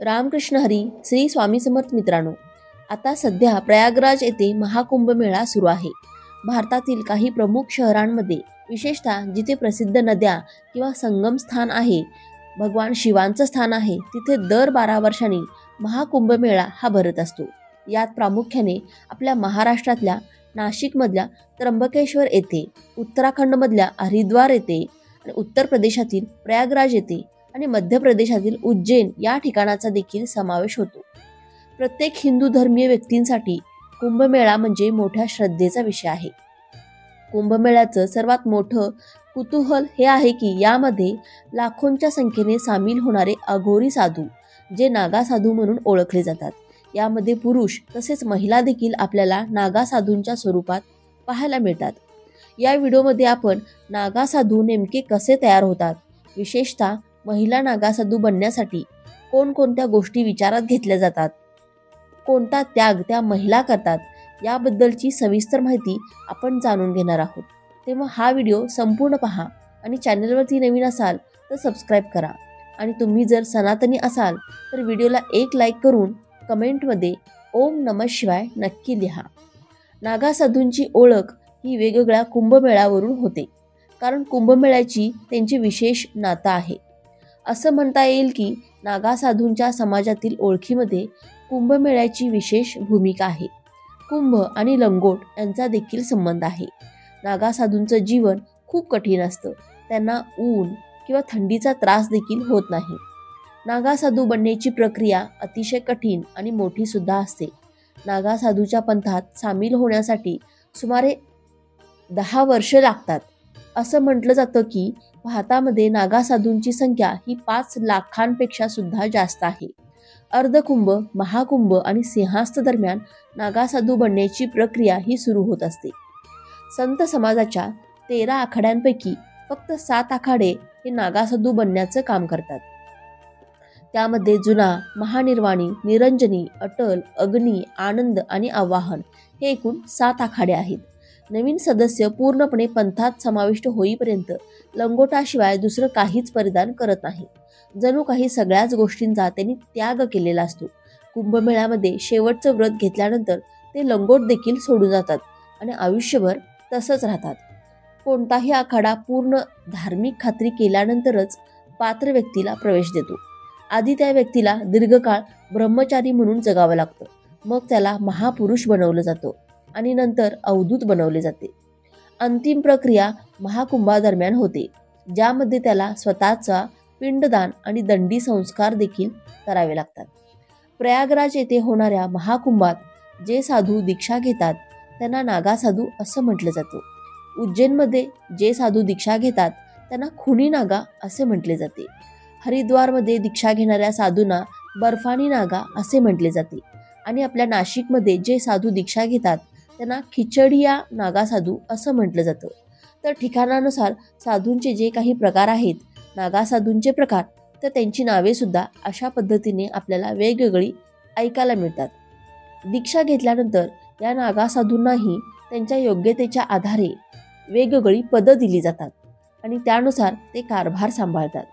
रामकृष्ण हरी. श्री स्वामी समर्थ मित्रांनो, आता सध्या प्रयागराज येथे महाकुंभमेळा सुरू आहे. भारतातील काही प्रमुख शहरांमध्ये, विशेषतः जिथे प्रसिद्ध नद्या किंवा संगम स्थान आहे, भगवान शिवांचं स्थान आहे, तिथे दर 12 वर्षांनी महाकुंभमेळा हा भरत असतो. यात प्रामुख्याने आपल्या महाराष्ट्रातल्या नाशिकमधल्या त्र्यंबकेश्वर येथे, उत्तराखंडमधल्या हरिद्वार येथे आणि उत्तर प्रदेशातील प्रयागराज येथे आणि मध्य प्रदेशातील उज्जैन या ठिकाणाचा देखील समावेश होतो. प्रत्येक हिंदू धर्मीय व्यक्तींसाठी कुंभमेळा म्हणजे मोठ्या श्रद्धेचा विषय आहे. कुंभमेळ्याचं सर्वात मोठं कुतूहल हे आहे की यामध्ये लाखोंच्या संख्येने सामील होणारे अघोरी साधू, जे नागा साधू म्हणून ओळखले जातात. यामध्ये पुरुष तसेच महिला देखील आपल्याला नागा साधूंच्या स्वरूपात पाहायला मिळतात. या व्हिडिओमध्ये आपण नागा साधू नेमके कसे तयार होतात, विशेषतः महिला नागासाधू बनण्यासाठी कोणकोणत्या गोष्टी विचारात घेतल्या जातात, कोणता त्याग त्या महिला करतात, याबद्दलची सविस्तर माहिती आपण जाणून घेणार आहोत. तेव्हा हा व्हिडिओ संपूर्ण पहा आणि चॅनलवरती नवीन असाल तर सबस्क्राईब करा आणि तुम्ही जर सनातनी असाल तर व्हिडिओला एक लाईक करून कमेंटमध्ये ओम नमः शिवाय नक्की लिहा. नागासाधूंची ओळख ही वेगवेगळ्या कुंभमेळ्यावरून होते, कारण कुंभमेळ्याची त्यांची विशेष नातं आहे. असं म्हणता येईल की नागासाधूंच्या समाजातील ओळखीमध्ये कुंभमेळ्याची विशेष भूमिका आहे. कुंभ आणि लंगोट यांचा देखील संबंध आहे. नागासाधूंचं जीवन खूप कठीण असतं. त्यांना ऊन किंवा थंडीचा त्रास देखील होत नाही. नागासाधू बनण्याची प्रक्रिया अतिशय कठीण आणि मोठी सुद्धा असते. नागासाधूच्या पंथात सामील होण्यासाठी सुमारे 10 वर्ष लागतात. असं म्हटलं जातं की भारतामध्ये नागासाधूंची संख्या ही 5 लाखांपेक्षा सुद्धा जास्त आहे. अर्धकुंभ, महाकुंभ आणि सिंहस्थ दरम्यान नागासाधू बनण्याची प्रक्रिया ही सुरू होत असते. संत समाजाच्या 13 आखाड्यांपैकी फक्त 7 आखाडे हे नागासाधू बनण्याचं काम करतात. त्यामध्ये जुना, महानिर्वाणी, निरंजनी, अटल, अग्नी, आनंद आणि आवाहन हे एकूण 7 आखाडे आहेत. नवीन सदस्य पूर्णपणे पंथात समाविष्ट होईपर्यंत लंगोटाशिवाय दुसरं काहीच परिधान करत नाही. जणू काही सगळ्याच गोष्टींचा त्यांनी त्याग केलेला असतो. कुंभमेळ्यामध्ये शेवटचं व्रत घेतल्यानंतर ते लंगोट देखील सोडून जातात आणि आयुष्यभर तसंच राहतात. कोणताही आखाडा पूर्ण धार्मिक खात्री केल्यानंतरच पात्र व्यक्तीला प्रवेश देतो. आधी त्या व्यक्तीला दीर्घकाळ ब्रह्मचारी म्हणून जगावं लागतं. मग त्याला महापुरुष बनवलं जातं आणि नंतर अवधूत बनवले जाते. अंतिम प्रक्रिया महाकुंभादरम्यान होते, ज्यामध्ये त्याला स्वतःचा पिंडदान आणि दंडी संस्कार देखील करावे लागतात. प्रयागराज येथे होणाऱ्या महाकुंभात जे साधू दीक्षा घेतात त्यांना नागासाधू असं म्हटलं जातं. उज्जैनमध्ये जे साधू दीक्षा घेतात त्यांना खुनी नागा असे म्हटले जाते. हरिद्वारमध्ये दीक्षा घेणाऱ्या साधूंना बर्फानी नागा असे म्हटले जाते आणि आपल्या नाशिकमध्ये जे साधू दीक्षा घेतात त्यांना खिचडिया नागासाधू असं म्हटलं जातं. तर ठिकाणानुसार साधूंचे जे काही प्रकार आहेत, नागासाधूंचे प्रकार, तर त्यांची नावे सुद्धा अशा पद्धतीने आपल्याला वेगवेगळी ऐकायला मिळतात. दीक्षा घेतल्यानंतर या नागासाधूंनाही त्यांच्या योग्यतेच्या आधारे वेगवेगळी पदं दिली जातात आणि त्यानुसार ते कारभार सांभाळतात.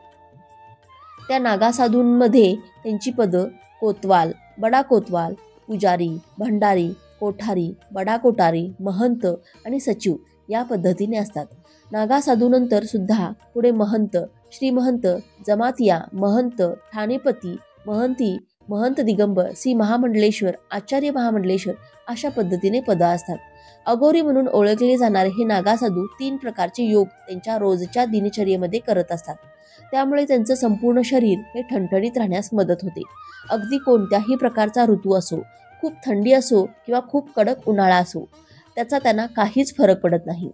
त्या नागासाधूंमध्ये त्यांची पदं कोतवाल, बडा कोतवाल, पुजारी, भंडारी, कोठारी, बडा कोठारी, महंत आणि सचिव या पद्धतीने असतात. नागासाधूनंतर सुद्धा पुढे महंत, श्रीमहंत, जमातिया, महंत, ठाणेपती, महंती, महंत दिगंबर, सी महामंडलेश्वर, आचार्य महामंडलेश्वर अशा पद्धतीने पदं असतात. अघोरी म्हणून ओळखले जाणारे हे नागासाधू 3 प्रकारचे योग त्यांच्या रोजच्या दिनचर्येमध्ये करत असतात. त्यामुळे त्यांचं संपूर्ण शरीर हे ठणठणीत राहण्यास मदत होते. अगदी कोणत्याही प्रकारचा ऋतू असो, खूप थंडी असो किंवा खूप कडक उन्हाळा असो, त्याचा त्यांना काहीच फरक पडत नाही.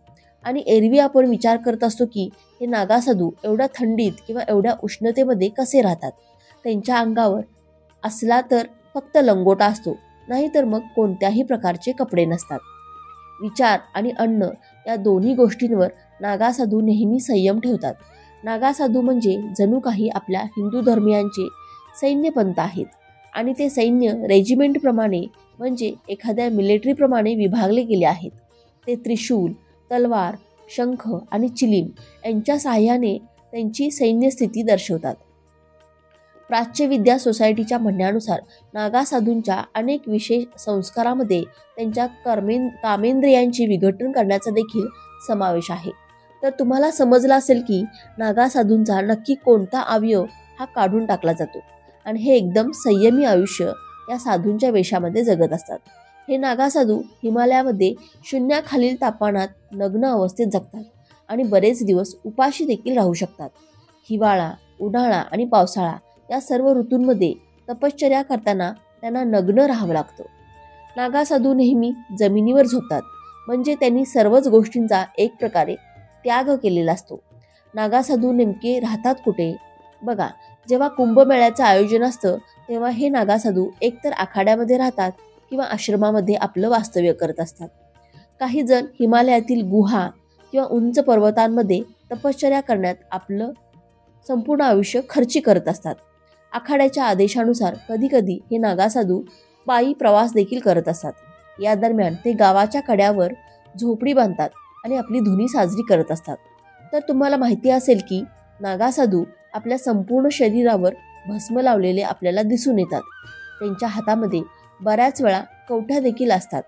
आणि एरवी आपण विचार करत असतो की हे नागासाधू एवढ्या थंडीत किंवा एवढ्या उष्णतेमध्ये कसे राहतात. त्यांच्या अंगावर असला तर फक्त लंगोटा असतो, नाहीतर मग कोणत्याही प्रकारचे कपडे नसतात. विचार आणि अन्न या दोन्ही गोष्टींवर नागासाधू नेहमी संयम ठेवतात. नागासाधू म्हणजे जणू काही आपल्या हिंदू धर्मियांचे सैन्यपंथ आहेत आणि ते सैन्य रेजिमेंटप्रमाणे म्हणजे एखाद्या मिलिटरीप्रमाणे विभागले गेले आहेत. ते त्रिशूल, तलवार, शंख आणि चिलीम यांच्या साहाय्याने त्यांची सैन्य स्थिती दर्शवतात. प्राच्यविद्या सोसायटीच्या म्हणण्यानुसार नागा साधूंच्या अनेक विशेष संस्कारामध्ये त्यांच्या कामेंद्रियांचे विघटन करण्याचा देखील समावेश आहे. तर तुम्हाला समजलं असेल की नागा साधूंचा नक्की कोणता अवयव हा काढून टाकला जातो आणि हे एकदम संयमी आयुष्य या साधूंच्या वेशामध्ये जगत असतात. हे नागा साधू हिमालयामध्ये शून्याखालील तापमानात नग्न अवस्थेत जगतात आणि बरेच दिवस उपाशी देखील राहू शकतात. हिवाळा, उन्हाळा आणि पावसाळा या सर्व ऋतूंमध्ये तपश्चर्या करताना त्यांना नग्न राहावं लागतं. नागा साधू नेहमी जमिनीवर झोपतात, म्हणजे त्यांनी सर्वच गोष्टींचा एक प्रकारे त्याग केलेला असतो. नागा साधू नेमके राहतात कुठे? बघा, जेव्हा कुंभमेळ्याचं आयोजन असतं तेव्हा हे नागा साधू एकतर आखाड्यामध्ये राहतात किंवा आश्रमामध्ये आपलं वास्तव्य करत असतात. काही जण हिमालयातील गुहा किंवा उंच पर्वतांमध्ये तपश्चर्या करण्यात आपलं संपूर्ण आयुष्य खर्ची करत असतात. आखाड्याच्या आदेशानुसार कधीकधी हे नागा साधू पायी प्रवास देखील करत असतात. या दरम्यान ते गावाच्या कड्यावर झोपडी बांधतात आणि आपली धुनी साजरी करत असतात. तर तुम्हाला माहिती असेल की नागा साधू आपल्या संपूर्ण शरीरावर भस्म लावलेले आपल्याला दिसून येतात. त्यांच्या हातामध्ये बऱ्याच वेळा कवठ्या देखील असतात.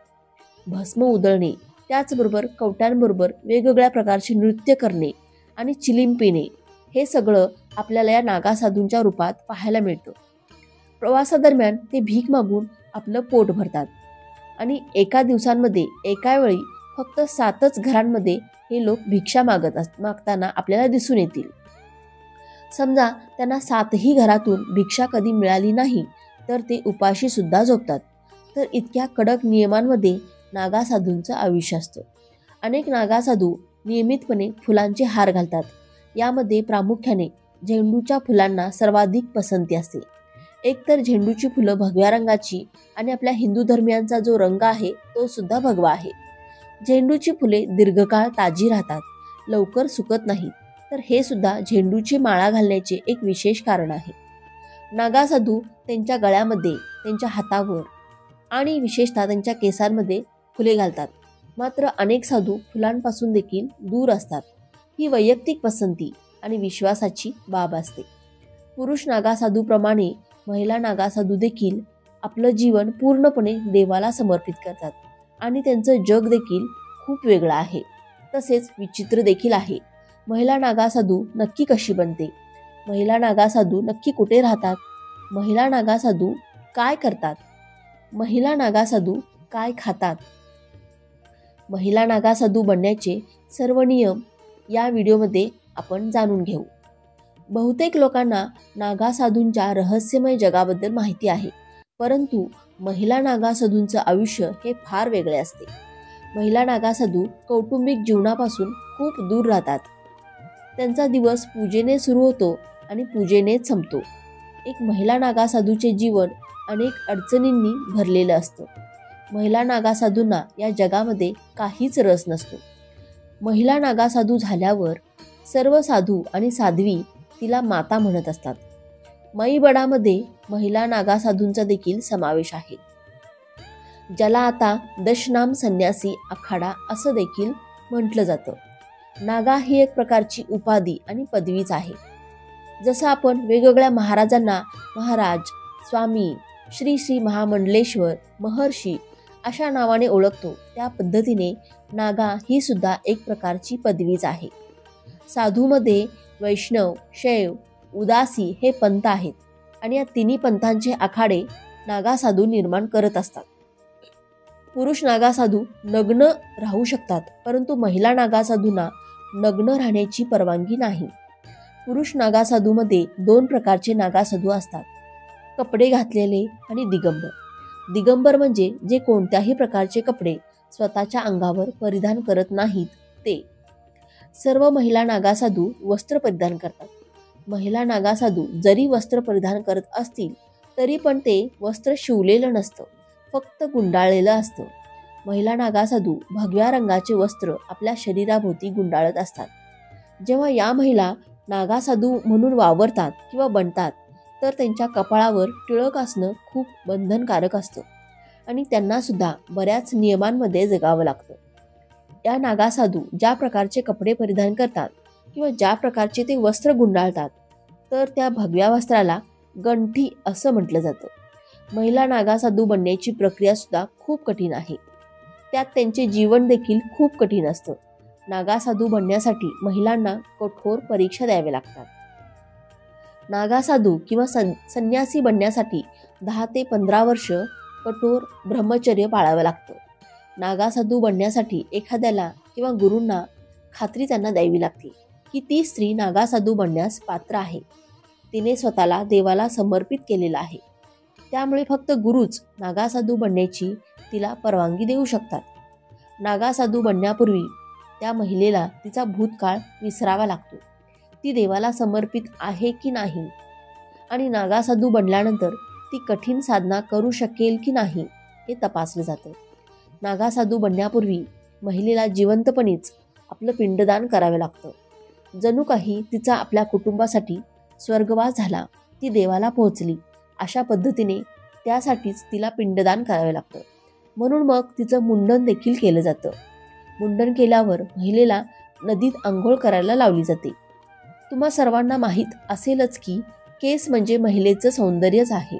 भस्म उधळणे, त्याचबरोबर कवट्यांबरोबर वेगवेगळ्या प्रकारचे नृत्य करणे आणि चिलीम पिणे, हे सगळं आपल्याला या नागा साधूंच्या रूपात पाहायला मिळतं. प्रवासादरम्यान ते भीक मागून आपलं पोट भरतात आणि एका दिवसांमध्ये एका वेळी फक्त 7च घरांमध्ये हे लोक भिक्षा मागताना आपल्याला दिसून येतील. समजा त्यांना 7ही घरातून भिक्षा कधी मिळाली नाही तर ते उपाशी सुद्धा झोपतात. तर इतक्या कडक नियमांमध्ये नागा साधूंचं आयुष्य असतं. अनेक नागा साधू नियमितपणे फुलांचे हार घालतात. यामध्ये प्रामुख्याने झेंडूच्या फुलांना सर्वाधिक पसंती असते. एकतर झेंडूची फुलं भगव्या रंगाची आणि आपल्या हिंदू धर्मियांचा जो रंग आहे तो सुद्धा भगवा आहे. झेंडूची फुले दीर्घकाळ ताजी राहतात, लवकर सुकत नाहीत. तर हे सुद्धा झेंडूची माळा घालण्याचे एक विशेष कारण आहे. नागा साधू त्यांच्या गळ्यामध्ये, त्यांच्या हातावर आणि विशेषतः त्यांच्या केसांमध्ये फुले घालतात. मात्र अनेक साधू फुलांपासून देखील दूर असतात. ही वैयक्तिक पसंती आणि विश्वासाची बाब असते. पुरुष नागा साधूप्रमाणे महिला नागा साधू देखील आपलं जीवन पूर्णपणे देवाला समर्पित करतात आणि त्यांचं जग देखील खूप वेगळं आहे. तसेच विचित्र देखील आहे. महिला नागा साधू नक्की कशी बनते? महिला नागा साधू नक्की कुठे राहतात? महिला नागा साधू काय करतात? महिला नागा साधू काय खातात? महिला नागा साधू बनण्याचे सर्व नियम या व्हिडिओमध्ये आपण जाणून घेऊ. बहुतेक लोकांना नागा साधूंच्या रहस्यमय जगाबद्दल माहिती आहे, परंतु महिला नागा साधूंचं आयुष्य हे फार वेगळे असते. महिला नागा साधू कौटुंबिक जीवनापासून खूप दूर राहतात. त्यांचा दिवस पूजेने सुरू होतो आणि पूजेनेच संपतो. एक महिला नागा साधूचे जीवन अनेक अडचणींनी भरलेलं असतं. महिला नागा साधूंना या जगामध्ये काहीच रस नसतो. महिला नागा साधू झाल्यावर सर्व साधू आणि साध्वी तिला माता म्हणत असतात. मईबडामध्ये महिला नागा साधूंचा देखील समावेश आहे, ज्याला आता दशनाम संन्यासी आखाडा असं देखील म्हटलं जातं. नागा ही एक प्रकारची उपाधी आणि पदवीच आहे. जसं आपण वेगवेगळ्या महाराजांना महाराज, स्वामी, श्री श्री महामंडलेश्वर, महर्षी अशा नावाने ओळखतो, त्या पद्धतीने नागा ही सुद्धा एक प्रकारची पदवीच आहे. साधूमध्ये वैष्णव, शैव, उदासी हे पंथ आहेत आणि या तिन्ही पंथांचे आखाडे नागा साधू निर्माण करत असतात. पुरुष नागा साधू नग्न राहू शकतात, परंतु महिला नागा साधूंना नग्न राहण्याची परवानगी नाही. पुरुष नागा साधूमध्ये 2 प्रकारचे नागा साधू असतात, कपडे घातलेले आणि दिगंबर. दिगंबर म्हणजे जे कोणत्याही प्रकारचे कपडे स्वतःच्या अंगावर परिधान करत नाहीत ते. सर्व महिला नागा साधू वस्त्र परिधान करतात. महिला नागा साधू जरी वस्त्र परिधान करत असतील तरी पण ते वस्त्र शिवलेलं नसतं, फक्त गुंडाळलेलं असतं. महिला नागा साधू भगव्या रंगाचे वस्त्र आपल्या शरीराभोवती गुंडाळत असतात. जेव्हा या महिला नागा साधू म्हणून वावरतात किंवा बनतात तर त्यांच्या कपाळावर टिळक असणं खूप बंधनकारक असतं आणि त्यांना सुद्धा बऱ्याच नियमांमध्ये जगावं लागतं. या नागा साधू ज्या प्रकारचे कपडे परिधान करतात किंवा ज्या प्रकारचे ते वस्त्र गुंडाळतात तर त्या भगव्या वस्त्राला गंठी असं म्हटलं जातं. महिला नागासाधू बनण्याची प्रक्रिया सुद्धा खूप कठीण आहे. त्यात त्यांचे जीवन देखील खूप कठीण असतं. नागासाधू बनण्यासाठी महिलांना कठोर परीक्षा द्याव्या लागतात. नागासाधू किंवा संन्यासी बनण्यासाठी 10 ते 15 वर्ष कठोर ब्रह्मचर्य पाळावं लागतं. नागासाधू बनण्यासाठी एखाद्याला किंवा गुरूंना खात्री त्यांना द्यावी लागते की ती स्त्री नागासाधू बनण्यास पात्र आहे. तिने स्वतःला देवाला समर्पित केलेलं आहे. त्यामुळे फक्त गुरुच नागासाधू बनण्याची तिला परवानगी देऊ शकतात. नागासाधू बनण्यापूर्वी त्या महिलेला तिचा भूतकाळ विसरावा लागतो. ती देवाला समर्पित आहे की नाही आणि नागासाधू बनल्यानंतर ती कठीण साधना करू शकेल की नाही हे तपासलं जातं. नागासाधू बनण्यापूर्वी महिलेला जिवंतपणीच आपलं पिंडदान करावं लागतं. जणू काही तिचा आपल्या कुटुंबासाठी स्वर्गवास झाला, ती देवाला पोहोचली अशा पद्धतीने त्यासाठीच तिला पिंडदान करावं लागतं. म्हणून मग तिचं मुंडन देखील केलं जातं. मुंडन केल्यावर महिलेला नदीत आंघोळ करायला लावली जाते. तुम्हा सर्वांना माहीत असेलच की केस म्हणजे महिलेचं सौंदर्यच आहे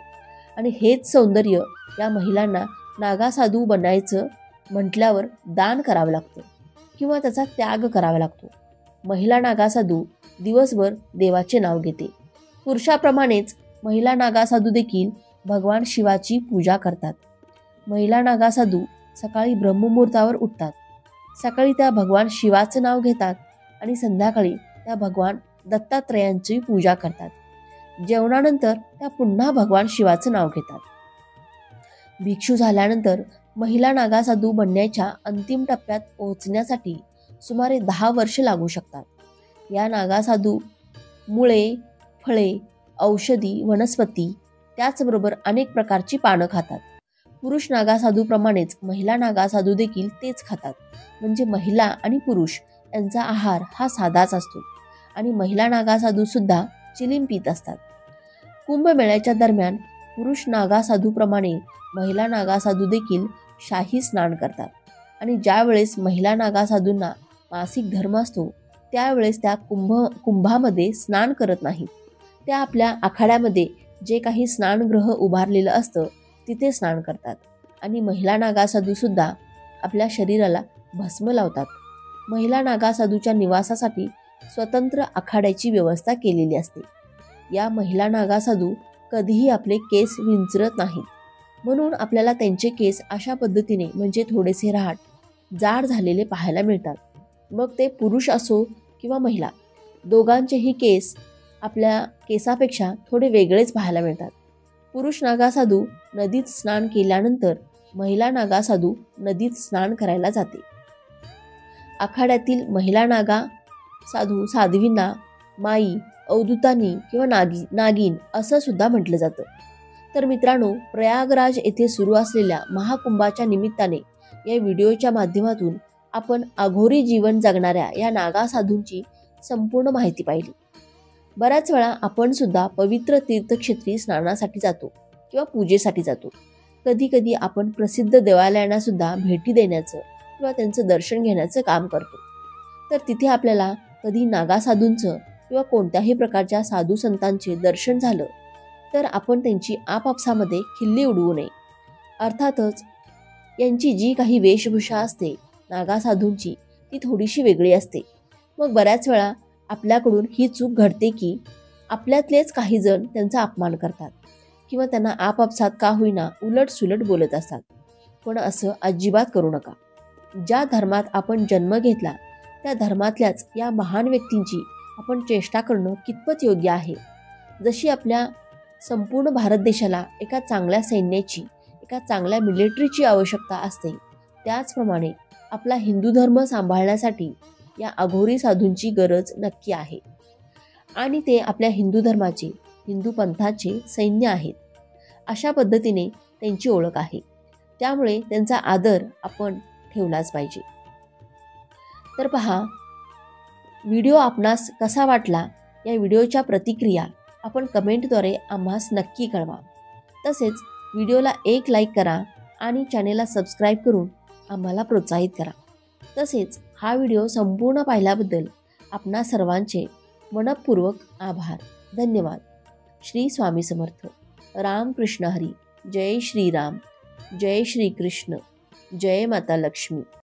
आणि हेच सौंदर्य या महिलांना नागासाधू बनायचं म्हटल्यावर दान करावं लागतं किंवा त्याचा त्याग करावा लागतो. महिला नागासाधू दिवसभर देवाचे नाव घेते. पुरुषाप्रमाणेच महिला नागासाधू देखील भगवान शिवाची पूजा करतात. महिला नागासाधू सकाळी ब्रह्ममुहूर्तावर उठतात. सकाळी त्या भगवान शिवाचं नाव घेतात आणि संध्याकाळी त्या भगवान दत्तात्रयांची पूजा करतात. जेवणानंतर त्या पुन्हा भगवान शिवाचं नाव घेतात. भिक्षू झाल्यानंतर महिला नागासाधू बनण्याच्या अंतिम टप्प्यात पोहोचण्यासाठी सुमारे 10 वर्ष लागू शकतात. या नागासाधू मुळे, फळे, औषधी, वनस्पती त्याचबरोबर अनेक प्रकारची पानं खातात. पुरुष नागासाधूप्रमाणेच महिला नागासाधू देखील तेच खातात. म्हणजे महिला आणि पुरुष यांचा आहार हा साधाच असतो आणि महिला नागासाधू सुद्धा चिलीम पीत असतात. कुंभमेळ्याच्या दरम्यान पुरुष नागासाधूप्रमाणे महिला नागासाधू देखील शाही स्नान करतात आणि ज्या वेळेस महिला नागासाधूंना मासिक धर्म असतो त्यावेळेस त्या कुंभामध्ये स्नान करत नाहीत. त्या आपल्या आखाड्यामध्ये जे काही स्नानगृह उभारलेलं असतं तिथे स्नान करतात आणि महिला नागासाधू सुद्धा आपल्या शरीराला भस्म लावतात. महिला नागासाधूच्या निवासासाठी स्वतंत्र आखाड्याची व्यवस्था केलेली असते. या महिला नागासाधू कधीही आपले केस विंचरत नाहीत. म्हणून आपल्याला त्यांचे केस अशा पद्धतीने म्हणजे थोडेसे रहाट, जाड झालेले पाहायला मिळतात. मग ते पुरुष असो किंवा महिला, दोघांचेही केस आपल्या केसापेक्षा थोडे वेगळेच पाहायला मिळतात. पुरुष नागासाधू नदीत स्नान केल्यानंतर महिला नागासाधू नदीत स्नान करायला जाते. आखाड्यातील महिला नागासाधू साध्वींना माई, अवधूतानी किंवा नागिन असं सुद्धा म्हटलं जातं. तर मित्रांनो, प्रयागराज येथे सुरू असलेल्या महाकुंभाच्या निमित्ताने या व्हिडिओच्या माध्यमातून आपण अघोरी जीवन जगणाऱ्या या नागासाधूंची संपूर्ण माहिती पाहिली. बऱ्याच वेळा आपण सुद्धा पवित्र तीर्थक्षेत्री स्नानासाठी जातो किंवा पूजेसाठी जातो. कधी कधी आपण प्रसिद्ध देवालयांना सुद्धा भेटी देण्याचं किंवा त्यांचं दर्शन घेण्याचं काम करतो. तर तिथे आपल्याला कधी नागासाधूंचं किंवा कोणत्याही प्रकारच्या साधू संतांचे दर्शन झालं तर आपण त्यांची आपापसामध्ये खिल्ली उडवू नये. अर्थातच यांची जी काही वेशभूषा असते नागासाधूंची ती थोडीशी वेगळी असते. मग बऱ्याच वेळा आपल्याकडून ही चूक घडते की आपल्यातलेच काही जण त्यांचा अपमान करतात किंवा त्यांना आपापसात का होईना उलटसुलट बोलत असतात. पण असं अजिबात करू नका. ज्या धर्मात आपण जन्म घेतला त्या धर्मातल्याच या महान व्यक्तींची आपण चेष्टा करणं कितपत योग्य आहे. जशी आपल्या संपूर्ण भारत देशाला एका चांगल्या सैन्याची, एका चांगल्या मिलिटरीची आवश्यकता असते, त्याचप्रमाणे आपला हिंदू धर्म सांभाळण्यासाठी या अघोरी साधूंची गरज नक्की आहे. आणि ते आपल्या हिंदू धर्माचे, हिंदू पंथाचे सैन्य आहेत. अशा पद्धतीने त्यांची ओळख आहे. त्यामुळे त्यांचा आदर आपण ठेवलाच पाहिजे. तर पहा, व्हिडिओ आपणास कसा वाटला या व्हिडिओच्या प्रतिक्रिया आपण कमेंटद्वारे आम्हास नक्की कळवा. तसेच व्हिडिओला एक लाईक करा आणि चॅनेलला सबस्क्राईब करून आम्हाला प्रोत्साहित करा. तसेच हा व्हिडिओ संपूर्ण पाहिल्याबद्दल आपणा सर्वांचे मनःपूर्वक आभार. धन्यवाद. श्री स्वामी समर्थ. राम कृष्ण हरी. जय श्रीराम. जय श्री कृष्ण. जय माता लक्ष्मी.